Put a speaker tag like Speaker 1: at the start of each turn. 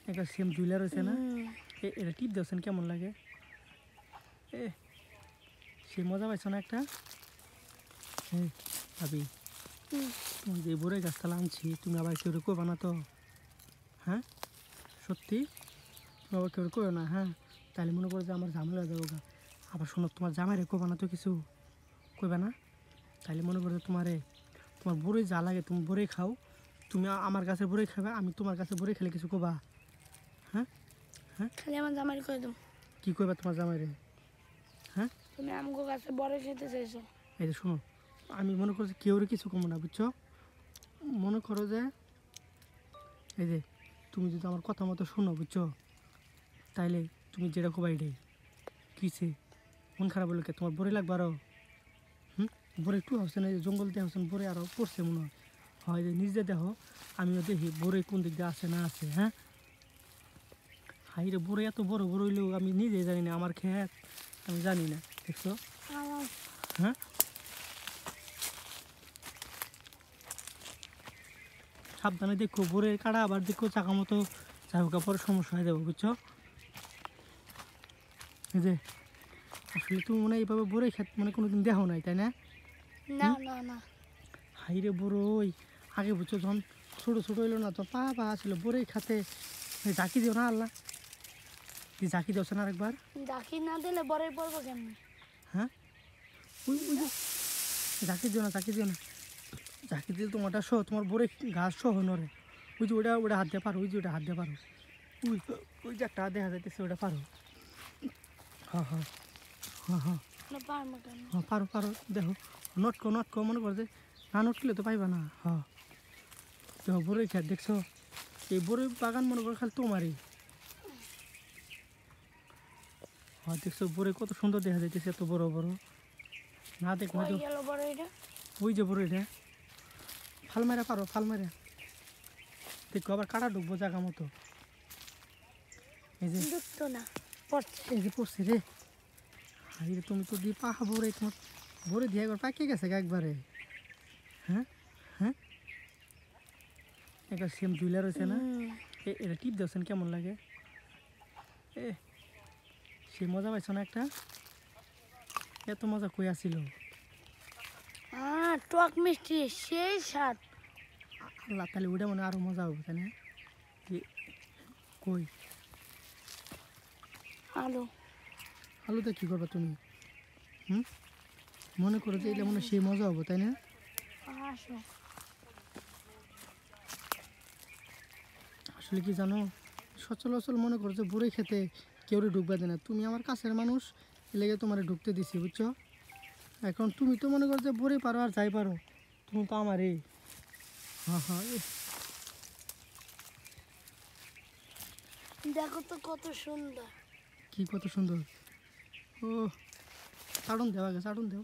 Speaker 1: একটা সেম জুইলার রয়েছে না, এটা টিপ দিয়েছেন কেমন লাগে? সে মজা পাইছ না একটা? ভাবি, তুমি যে বড়ই গাছতলা আনছি, তুমি আবার কেউ করবা না তো? হ্যাঁ, সত্যি তুমি আবার কেউ করো না? হ্যাঁ, তাহলে মনে করো যে আমার ঝামেলা হয়ে যাবো। আবার শোনো, তোমার জামাইরে করবা না তো কিছু? করবে না? তাহলে মনে করো তোমার বড়ই যা লাগে তুমি বড়ই খাও, তুমি আমার কাছে বড়ই খাবে, আমি তোমার কাছে বড়ই খেলে কিছু করবা? হ্যাঁ হ্যাঁ,
Speaker 2: খালি আমার জামাই করে দাও।
Speaker 1: কী করবে তোমার জামাইরে? হ্যাঁ,
Speaker 2: তুমি আমাকে কাছে বড় খেতে চাইছো।
Speaker 1: এই যে শোনো, আমি মনে করছি কেউ কিছু কমো না, বুঝছো? মনে করো যে এই যে তুমি যদি আমার কথা মতো শোনো, বুঝছো, তাইলে তুমি যেটা খুব এটাই কিসে মন খারাপ হলো কে? তোমার বড়ে লাগবে আরও? বড়ে একটু হচ্ছে না, জঙ্গল দিয়ে হচ্ছেন বড়ে আরও পড়ছে মনে হয়। হয় যে নিজে দেখো, আমিও দেখি বড়ে কোন দিক দিয়ে আছে না আছে। হ্যাঁ, হাই রে, বড়ে এত বড় বড় হইলেও আমি নিজে জানি না, আমার খেত আমি জানি না, দেখছো? হ্যাঁ, সাবধানে দেখো, বড়ে কাটা আবার দেখো চাকা মতো চাকা পরে সমস্যা হয়ে যাবো, বুঝছো? এই যে আসলে তুমি মনে হয় এইভাবে বড়ই খেত মানে কোনোদিন দেখো নাই, তাই না?
Speaker 2: না না না,
Speaker 1: হাই রে, বড়ই আগে বুঝছো যখন ছোটো ছোটো হইলো না, তো পা ছিল বড়ই খাতে, ঝাঁকি দিও না আল্লাহ, তুই ঝাঁকি দিওছ না আরেকবার?
Speaker 2: ডাকি না দিলে বড়ই পড়বো কেমন?
Speaker 1: হ্যাঁ, ওই ওই যে ঝাঁকি দিও না, ঝাঁকি দিও না, ঝাঁকি দিলে তোমারটা সহ তোমার বড়ই ঘাস সহ নরে। ওই যে ওটা হাত দিয়ে পারো, ওই যে ওটা হাত দিয়ে পারো, ওই ওই যে একটা দেখা যাইতেছে ওটা পারো। হ্যাঁ হ্যাঁ হ্যাঁ হ্যাঁ
Speaker 2: পারবো কেন?
Speaker 1: হ্যাঁ, পারো পারো, দেখো নটকো মনে করো যে না নটকলে তো পাইবা না। হ্যাঁ, দেখো বড়ই খেত দেখছো, এই বড়ই বাগান মনে করো খালি তোমারই। হ্যাঁ, দেখছো বড়ই কত সুন্দর দেখা যাইতেছে, এত বড় বড়। না দেখো
Speaker 2: কই গেল বড়ইটা?
Speaker 1: ওই যে বড়ইটা, ফাল মারা পারো, ফাল মারা দেখো, আবার কাটা ঢুকবো জায়গা মতো। এই যে
Speaker 2: ঢুকতো না, পড়ছে।
Speaker 1: এই যে পড়ছে রে, হাই রে, তুমি তো দিয়ে পাহা বড়ই, তোমার বড়ই দিয়ে একবার পাকিয়ে গেছে গা একবারে। হ্যাঁ হ্যাঁ, একটা সেম জুইলার রয়েছে না, এটা টিপ দিয়েছেন কেমন লাগে? সে মজা পাইছ না একটা? এত মজা কই আসিল?
Speaker 2: টক মিষ্টি সেই স্বাদ।
Speaker 1: আল্লাহ, তাহলে ওইটা মনে আরো মজা হবে, তাই না? কই
Speaker 2: আলু?
Speaker 1: আলুতে কী করবা তুমি? মনে করো যে এটা মনে সেই মজা হবো, তাই না?
Speaker 2: আসো।
Speaker 1: আসলে কি জানো, সচলাচল মনে করো যে বড়ই খেতে কেউ ঢুকবা দেয় না, তুমি আমার কাছের মানুষ, লেগে তোমার ঢুকতে দিছি, বুঝছো? এখন তুমি তো মনে করো যে বড়ই পারো আর যাই পারো, তুমি তো আমারই। হ্যাঁ হ্যাঁ,
Speaker 2: দেখো তো কত সুন্দর।
Speaker 1: কি কত সুন্দর! ও, চাটন দেওয়া গেছে, চাটন দেও।